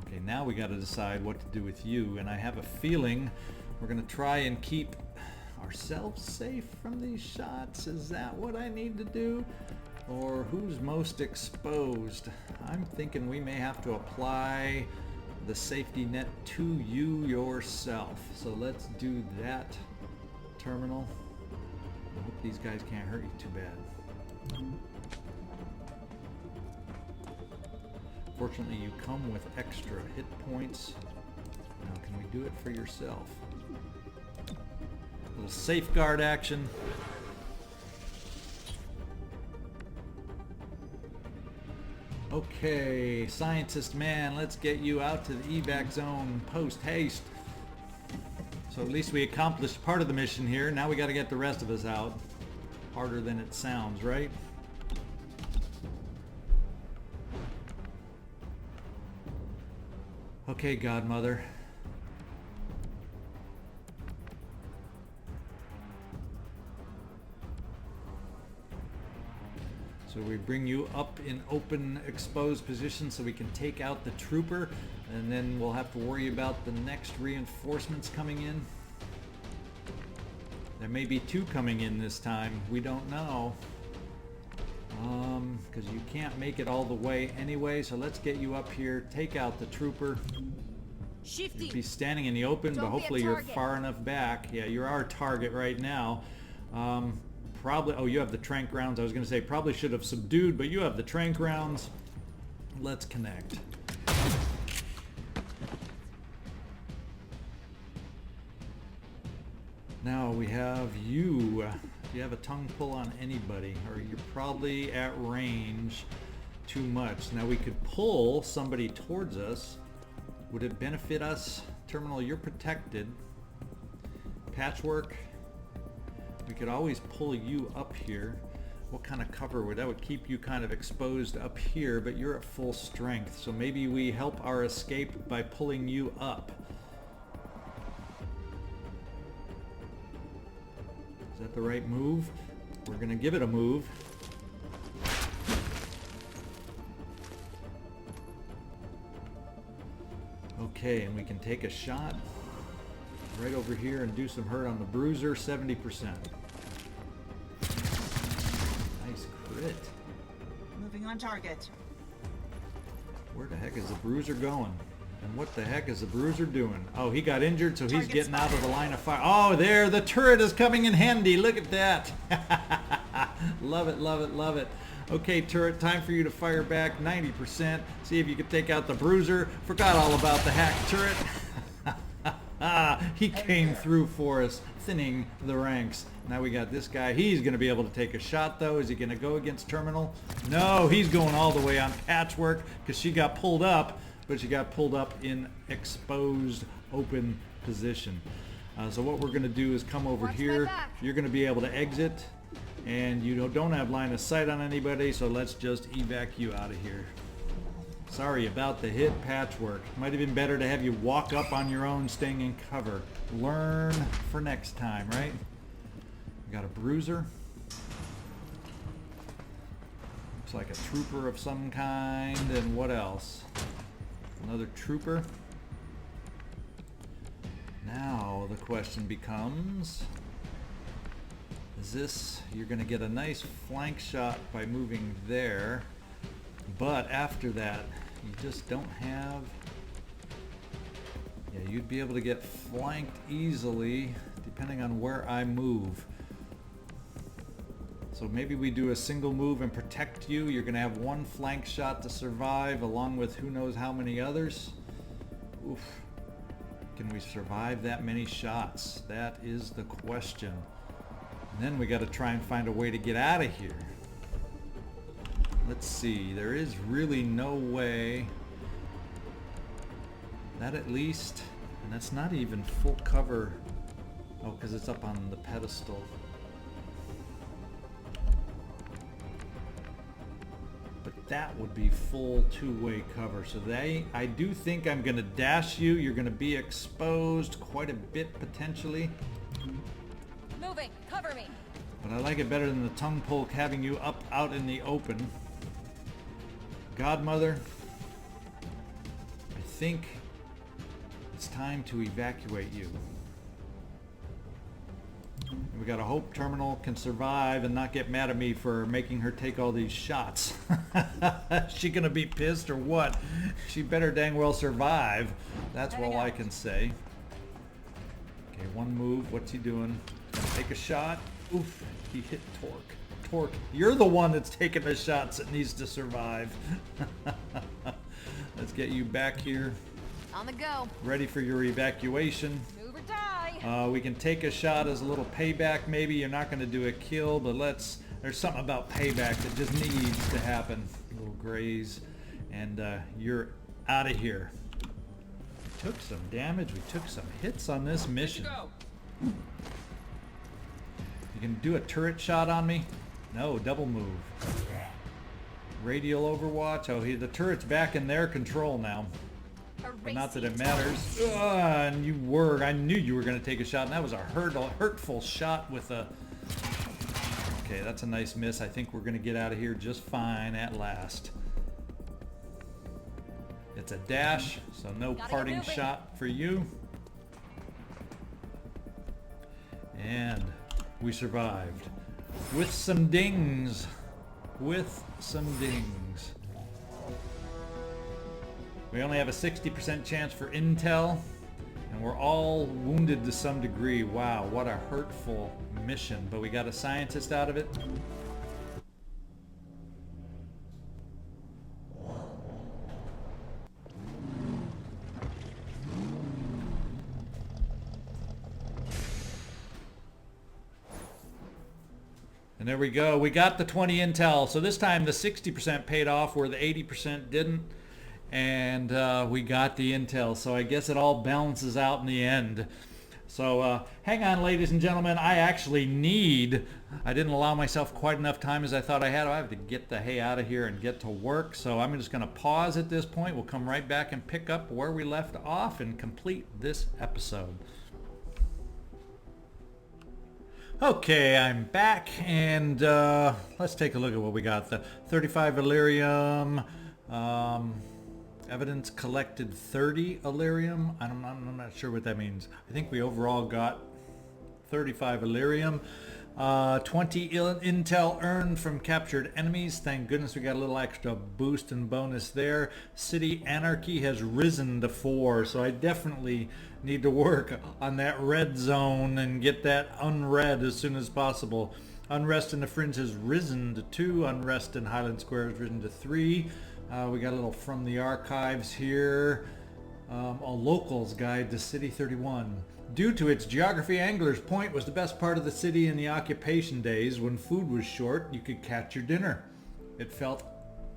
Speaker 1: Okay, now we got to decide what to do with you, and I have a feeling we're going to try and keep ourselves safe from these shots. Is that what I need to do? Or who's most exposed? I'm thinking we may have to apply the safety net to you yourself. So let's do that, Terminal. I hope these guys can't hurt you too bad. Fortunately, you come with extra hit points. Now, can we do it for yourself? A little safeguard action. Okay, Scientist man, let's get you out to the evac zone post haste. So at least we accomplished part of the mission here. Now we got to get the rest of us out. Harder than it sounds, right? Okay, Godmother. So we bring you up in open, exposed position so we can take out the trooper, and then we'll have to worry about the next reinforcements coming in. There may be two coming in this time. We don't know. Because you can't make it all the way anyway, so let's get you up here, take out the trooper.
Speaker 4: Shifting.
Speaker 1: You'd be standing in the open, but hopefully you're far enough back. Yeah, you're our target right now. Probably, oh, you have the trank rounds. I was going to say probably should have subdued, but you have the trank rounds. Let's connect. Now we have you. Do you have a tongue pull on anybody? Or you're probably at range too much. Now we could pull somebody towards us. Would it benefit us? Terminal, you're protected. Patchwork. We could always pull you up here. What kind of cover would that would keep you kind of exposed up here, but you're at full strength. So maybe we help our escape by pulling you up. Is that the right move? We're gonna give it a move. Okay, and we can take a shot right over here and do some hurt on the bruiser, 70%. Nice crit.
Speaker 5: Moving on target.
Speaker 1: Where the heck is the bruiser going? And what the heck is the bruiser doing? Oh, he got injured, so he's getting out of the line of fire. Oh, there, the turret is coming in handy. Look at that. Love it, love it, love it. Okay, turret, time for you to fire back 90%. See if you can take out the bruiser. Forgot all about the hack turret. He came through for us, thinning the ranks. Now we got this guy. He's going to be able to take a shot, though. Is he going to go against Terminal? No, he's going all the way on Patchwork because she got pulled up, but she got pulled up in exposed, open position. So what we're going to do is come over here. You're going to be able to exit, and you don't have line of sight on anybody, so let's just evac you out of here. Sorry about the hit, Patchwork. Might have been better to have you walk up on your own, staying in cover. Learn for next time, right? We got a bruiser. Looks like a trooper of some kind. And what else? Another trooper. Now the question becomes, is this, you're going to get a nice flank shot by moving there, but after that you just don't have, yeah, you'd be able to get flanked easily depending on where I move. So maybe we do a single move and protect you. You're going to have one flank shot to survive along with who knows how many others. Oof. Can we survive that many shots? That is the question. And then we got to try and find a way to get out of here. Let's see. There is really no way. That at least, and that's not even full cover. Oh, because it's up on the pedestal. But that would be full two-way cover. So I do think I'm going to dash you. You're going to be exposed quite a bit potentially.
Speaker 2: Moving. Cover me.
Speaker 1: But I like it better than the tongue poke having you up out in the open. Godmother, I think it's time to evacuate you. We got a hope Terminal can survive and not get mad at me for making her take all these shots. Is she gonna be pissed or what? She better dang well survive. That's all I can say. Okay, one move. What's he doing? Take a shot. Oof, he hit Torque. Torque, you're the one that's taking the shots that needs to survive. Let's get you back here.
Speaker 3: On the go.
Speaker 1: Ready for your evacuation.
Speaker 2: Move or die.
Speaker 1: We can take a shot as a little payback. Maybe you're not going to do a kill, but there's something about payback that just needs to happen. A little graze, and you're out of here. We took some damage. We took some hits on this mission.
Speaker 2: Go.
Speaker 1: You can do a turret shot on me? No, double move. Radial overwatch. Oh, the turret's back in their control now. But not that it matters. And I knew you were going to take a shot, and that was a hurtful shot with a... Okay, that's a nice miss. I think we're going to get out of here just fine at last. It's a dash, so no parting shot for you. And we survived. With some dings. With some dings. We only have a 60% chance for intel, and we're all wounded to some degree. Wow, what a hurtful mission, but we got a scientist out of it. And there we go. We got the 20 intel. So this time the 60% paid off where the 80% didn't. And we got the intel. So I guess it all balances out in the end. So hang on, ladies and gentlemen. I didn't allow myself quite enough time as I thought I had. I have to get the hay out of here and get to work. So I'm just going to pause at this point. We'll come right back and pick up where we left off and complete this episode. Okay, I'm back, and let's take a look at what we got. The 35 Illyrium, evidence collected 30 Illyrium. I'm not sure what that means. I think we overall got 35 Illyrium. 20 intel earned from captured enemies. Thank goodness we got a little extra boost and bonus there. City anarchy has risen to 4, so I definitely need to work on that red zone and get that unread as soon as possible. Unrest in the Fringe has risen to 2. Unrest in Highland Square has risen to 3. We got a little from the archives here. A local's guide to City 31. Due to its geography, Angler's Point was the best part of the city in the occupation days. When food was short, you could catch your dinner. It felt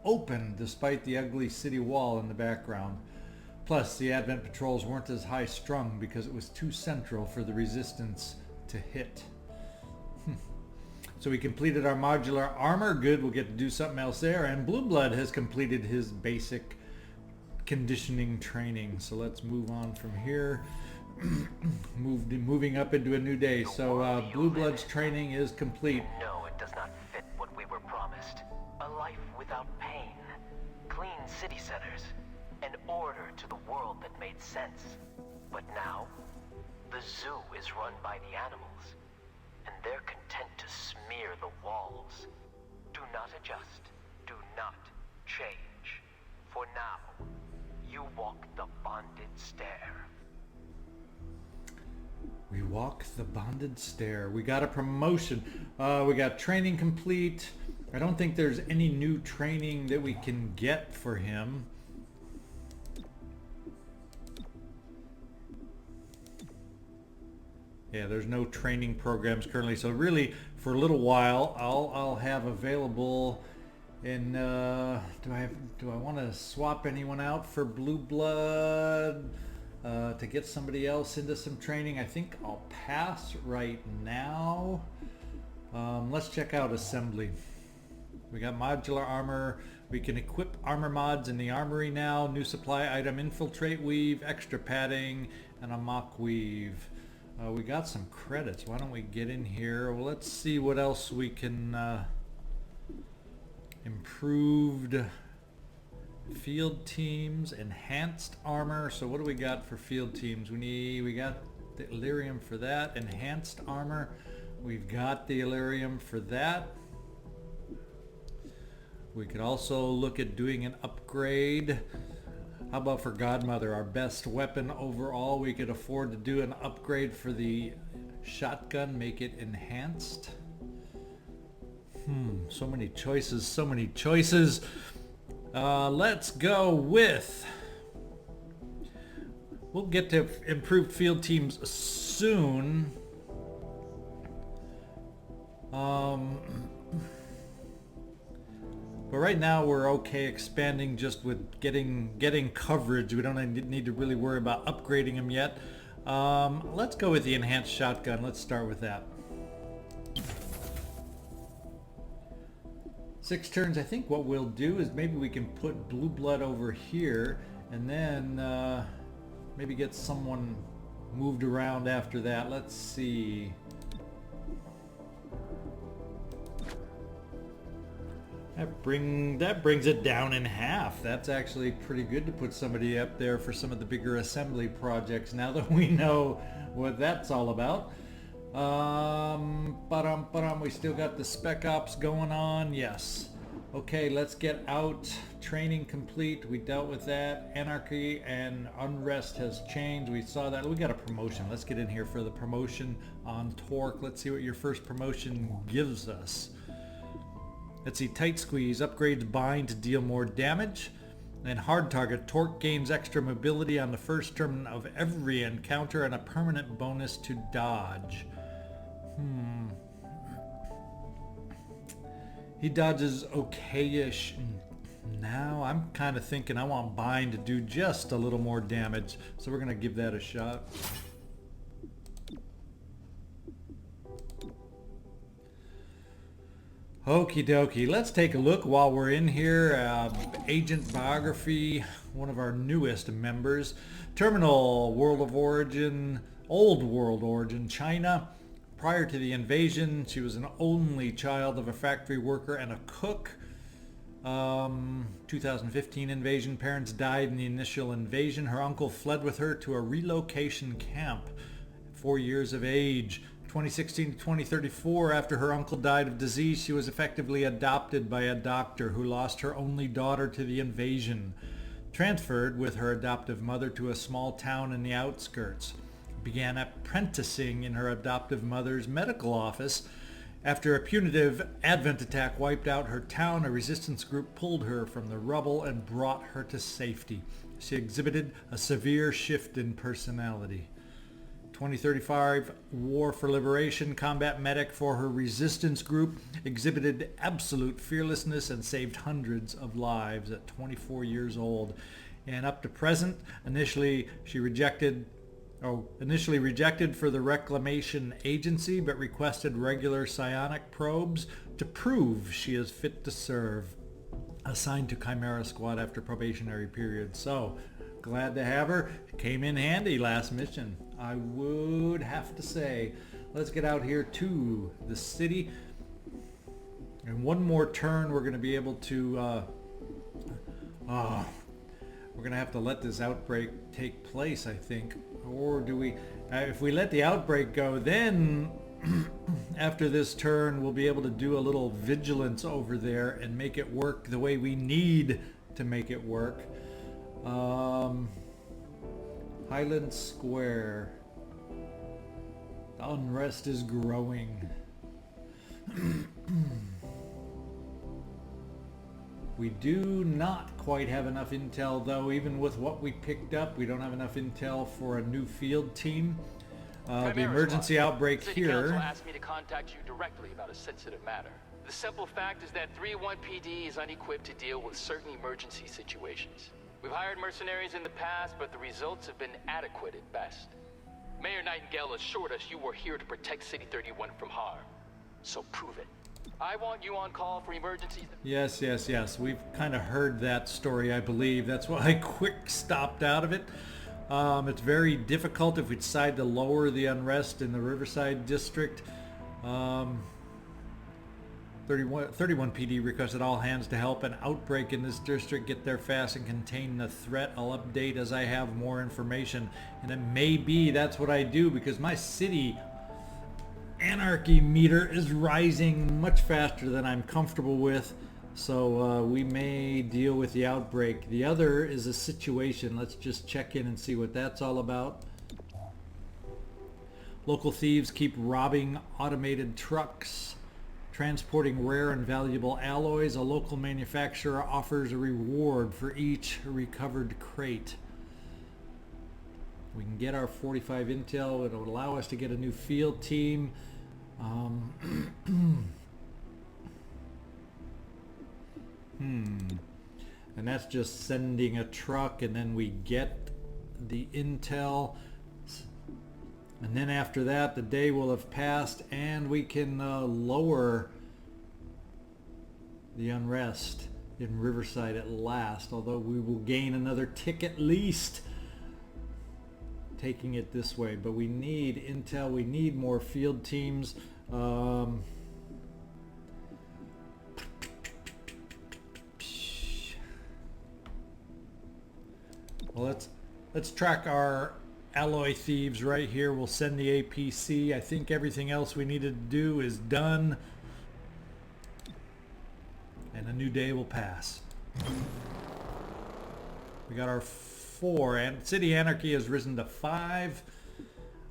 Speaker 1: open despite the ugly city wall in the background. Plus, the Advent patrols weren't as high-strung because it was too central for the resistance to hit. So we completed our modular armor. Good, we'll get to do something else there. And Blue Blood has completed his basic conditioning training. So let's move on from here. Moving up into a new day. So Blue Blood's training is complete.
Speaker 6: No, it does not fit what we were promised. A life without pain, clean city centers, an order to the world that made sense. But now, the zoo is run by the animals, and they're content to smear the walls. Do not adjust. Do not change. For now, you walk the bonded stair.
Speaker 1: We walk the bonded stair. We got a promotion. We got training complete. I don't think there's any new training that we can get for him. Yeah, there's no training programs currently. So really, for a little while, I'll have available. And do I want to swap anyone out for Blue Blood to get somebody else into some training? I think I'll pass right now. Let's check out assembly. We got modular armor. We can equip armor mods in the armory now. New supply item, infiltrate weave, extra padding, and a mock weave. We got some credits. Why don't we get in here? Well, let's see what else we can... improved field teams, enhanced armor. So what do we got for field teams? We got the Illyrium for that. Enhanced armor. We've got the Illyrium for that. We could also look at doing an upgrade. How about for Godmother, our best weapon overall? We could afford to do an upgrade for the shotgun, make it enhanced. So many choices, so many choices. Let's go with... We'll get to improved field teams soon. But right now we're okay expanding just with getting coverage. We don't need to really worry about upgrading them yet. Let's go with the enhanced shotgun. Let's start with that. 6 turns. I think what we'll do is maybe we can put Blue Blood over here and then maybe get someone moved around after that. Let's see. That brings it down in half. That's actually pretty good to put somebody up there for some of the bigger assembly projects now that we know what that's all about. We still got the Spec Ops going on. Yes. Okay, let's get out. Training complete. We dealt with that. Anarchy and unrest has changed. We saw that. We got a promotion. Let's get in here for the promotion on Torque. Let's see what your first promotion gives us. Let's see. Tight Squeeze upgrades bind to deal more damage. And hard target. Torque gains extra mobility on the first turn of every encounter and a permanent bonus to dodge. He dodges okay-ish now. I'm kind of thinking I want bind to do just a little more damage. So we're going to give that a shot. Okie dokie. Let's take a look while we're in here. Agent Biography, one of our newest members. Terminal, World of Origin, Old World Origin, China. Prior to the invasion, she was an only child of a factory worker and a cook. 2015 invasion. Parents died in the initial invasion. Her uncle fled with her to a relocation camp. 4 years of age. 2016 to 2034, after her uncle died of disease, she was effectively adopted by a doctor who lost her only daughter to the invasion. Transferred with her adoptive mother to a small town in the outskirts. Began apprenticing in her adoptive mother's medical office. After a punitive Advent attack wiped out her town, a resistance group pulled her from the rubble and brought her to safety. She exhibited a severe shift in personality. 2035, War for Liberation, combat medic for her resistance group, exhibited absolute fearlessness and saved hundreds of lives at 24 years old. And up to present, initially rejected for the Reclamation Agency, but requested regular psionic probes to prove she is fit to serve. Assigned to Chimera Squad after probationary period. So, glad to have her. Came in handy last mission, I would have to say. Let's get out here to the city. And one more turn, we're going to be able to... we're going to have to let this outbreak take place, I think. Or do we... if we let the outbreak go, then after this turn, we'll be able to do a little vigilance over there and make it work the way we need to make it work. Highland Square. The unrest is growing. We do not quite have enough intel though. Even with what we picked up, we don't have enough intel for a new field team. The
Speaker 7: Chimera
Speaker 1: emergency
Speaker 7: Squad.
Speaker 1: outbreak
Speaker 7: City
Speaker 1: here.
Speaker 7: Council asked me to contact you directly about a sensitive matter. The simple fact is that 3-1 PD is unequipped to deal with certain emergency situations. We've hired mercenaries in the past, but the results have been adequate at best. Mayor Nightingale assured us you were here to protect City 31 from harm. So prove it. I want you on call for emergencies.
Speaker 1: Yes, yes, yes. We've kind of heard that story, I believe. That's why I quick stopped out of it. It's very difficult if we decide to lower the unrest in the Riverside district. 31 PD requested all hands to help an outbreak in this district. Get there fast and contain the threat. I'll update as I have more information. And it may be that's what I do, because my city anarchy meter is rising much faster than I'm comfortable with. So we may deal with the outbreak. The other is a situation. Let's just check in and see what that's all about. Local thieves keep robbing automated trucks, transporting rare and valuable alloys. A local manufacturer offers a reward for each recovered crate. We can get our 45 intel. It'll allow us to get a new field team. And that's just sending a truck, and then we get the intel, and then after that the day will have passed and we can lower the unrest in Riverside at last, although we will gain another tick at least taking it this way. But we need intel, we need more field teams. Well, let's track our alloy thieves right here. We'll send the APC. I think everything else we needed to do is done, and a new day will pass. We got our 4, and City Anarchy has risen to 5.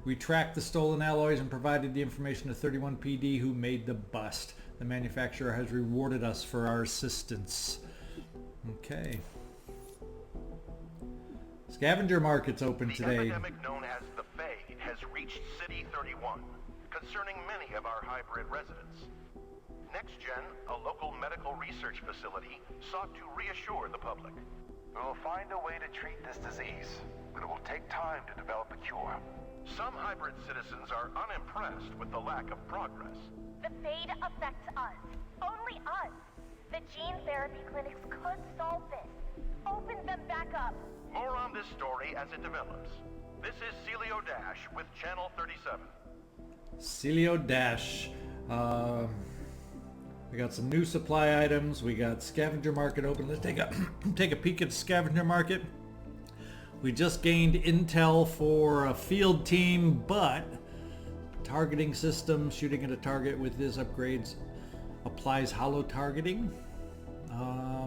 Speaker 1: We tracked the stolen alloys and provided the information to 31 PD, who made the bust. The manufacturer has rewarded us for our assistance. Okay. Scavenger market's open today.
Speaker 8: The epidemic known as the Fae has reached City 31, concerning many of our hybrid residents. NextGen, a local medical research facility, sought to reassure the public.
Speaker 9: We'll find a way to treat this disease, but it will take time to develop a cure.
Speaker 8: Some hybrid citizens are unimpressed with the lack of progress.
Speaker 10: The fade affects us. Only us. The gene therapy clinics could solve this. Open them back up.
Speaker 8: More on this story as it develops. This is Celio Dash with Channel 37.
Speaker 1: Celio Dash. We got some new supply items. We got scavenger market open. Let's take a take a peek at the scavenger market. We just gained intel for a field team, but targeting system, shooting at a target with this upgrades applies hollow targeting.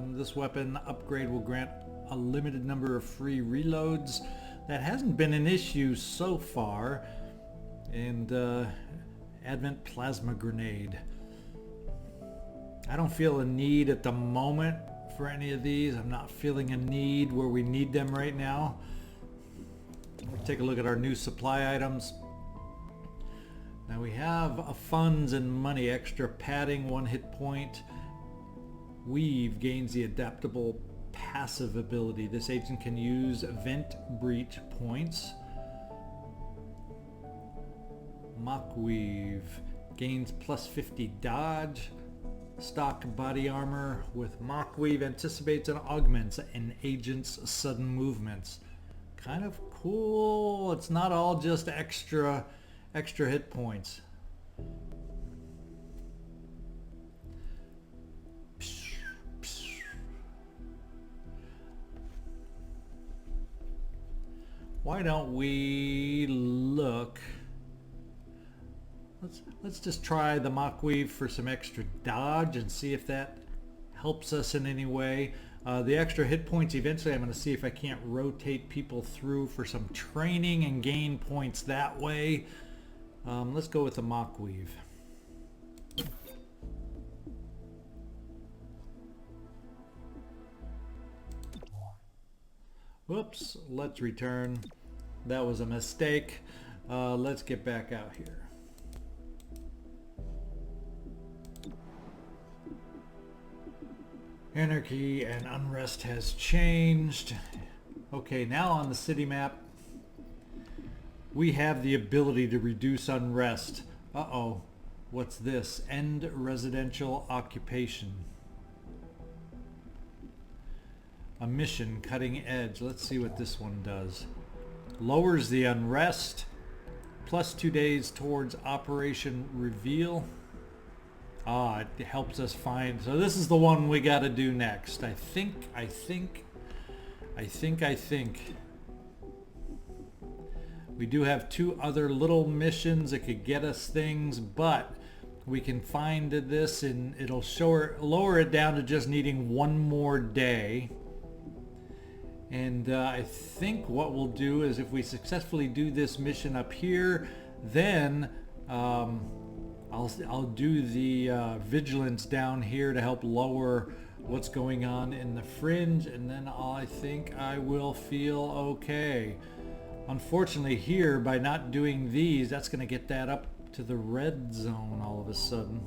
Speaker 1: This weapon upgrade will grant a limited number of free reloads. That hasn't been an issue so far. And Advent Plasma Grenade. I don't feel a need at the moment for any of these. I'm not feeling a need where we need them right now. Let's take a look at our new supply items. Now we have funds and money, extra padding, 1 hit point. Weave gains the adaptable passive ability. This agent can use vent breach points. Mock Weave gains plus 50 dodge. Stock body armor with Mock Weave anticipates and augments an agent's sudden movements. Kind of cool. It's not all just extra hit points. Why don't we look? Let's just try the Mock Weave for some extra dodge and see if that helps us in any way. The extra hit points, eventually I'm going to see if I can't rotate people through for some training and gain points that way. Let's go with the mock weave. Whoops, let's return. That was a mistake. Let's get back out here. Anarchy and unrest has changed. Okay, now on the city map, we have the ability to reduce unrest. Uh-oh, what's this? End residential occupation. A mission, cutting edge. Let's see what this one does. Lowers the unrest. Plus 2 days towards Operation Reveal. Ah, it helps us find. So this is the one we got to do next. I think. We do have 2 other little missions that could get us things, but we can find this and it'll lower it down to just needing 1 more day. And I think what we'll do is if we successfully do this mission up here, then I'll do the vigilance down here to help lower what's going on in the fringe, and then I think I will feel okay. Unfortunately here, by not doing these, that's going to get that up to the red zone all of a sudden.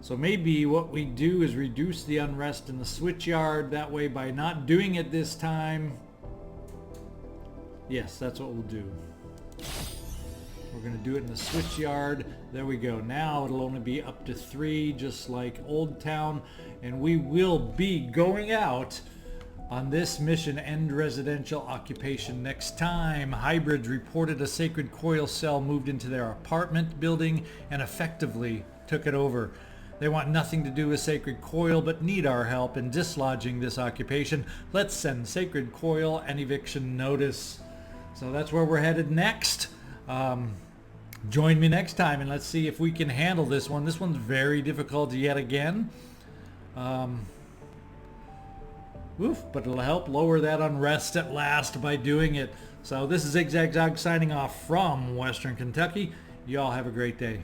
Speaker 1: So maybe what we do is reduce the unrest in the switchyard. That way, by not doing it this time, yes, that's what we'll do. We're going to do it in the switchyard. There we go. Now it'll only be up to 3, just like Old Town. And we will be going out on this mission, End Residential Occupation, next time. Hybrids reported a sacred coil cell moved into their apartment building and effectively took it over. They want nothing to do with Sacred Coil, but need our help in dislodging this occupation. Let's send Sacred Coil an eviction notice. So that's where we're headed next. Join me next time and let's see if we can handle this one. This one's very difficult yet again. But it'll help lower that unrest at last by doing it. So this is ZigZagZog signing off from Western Kentucky. Y'all have a great day.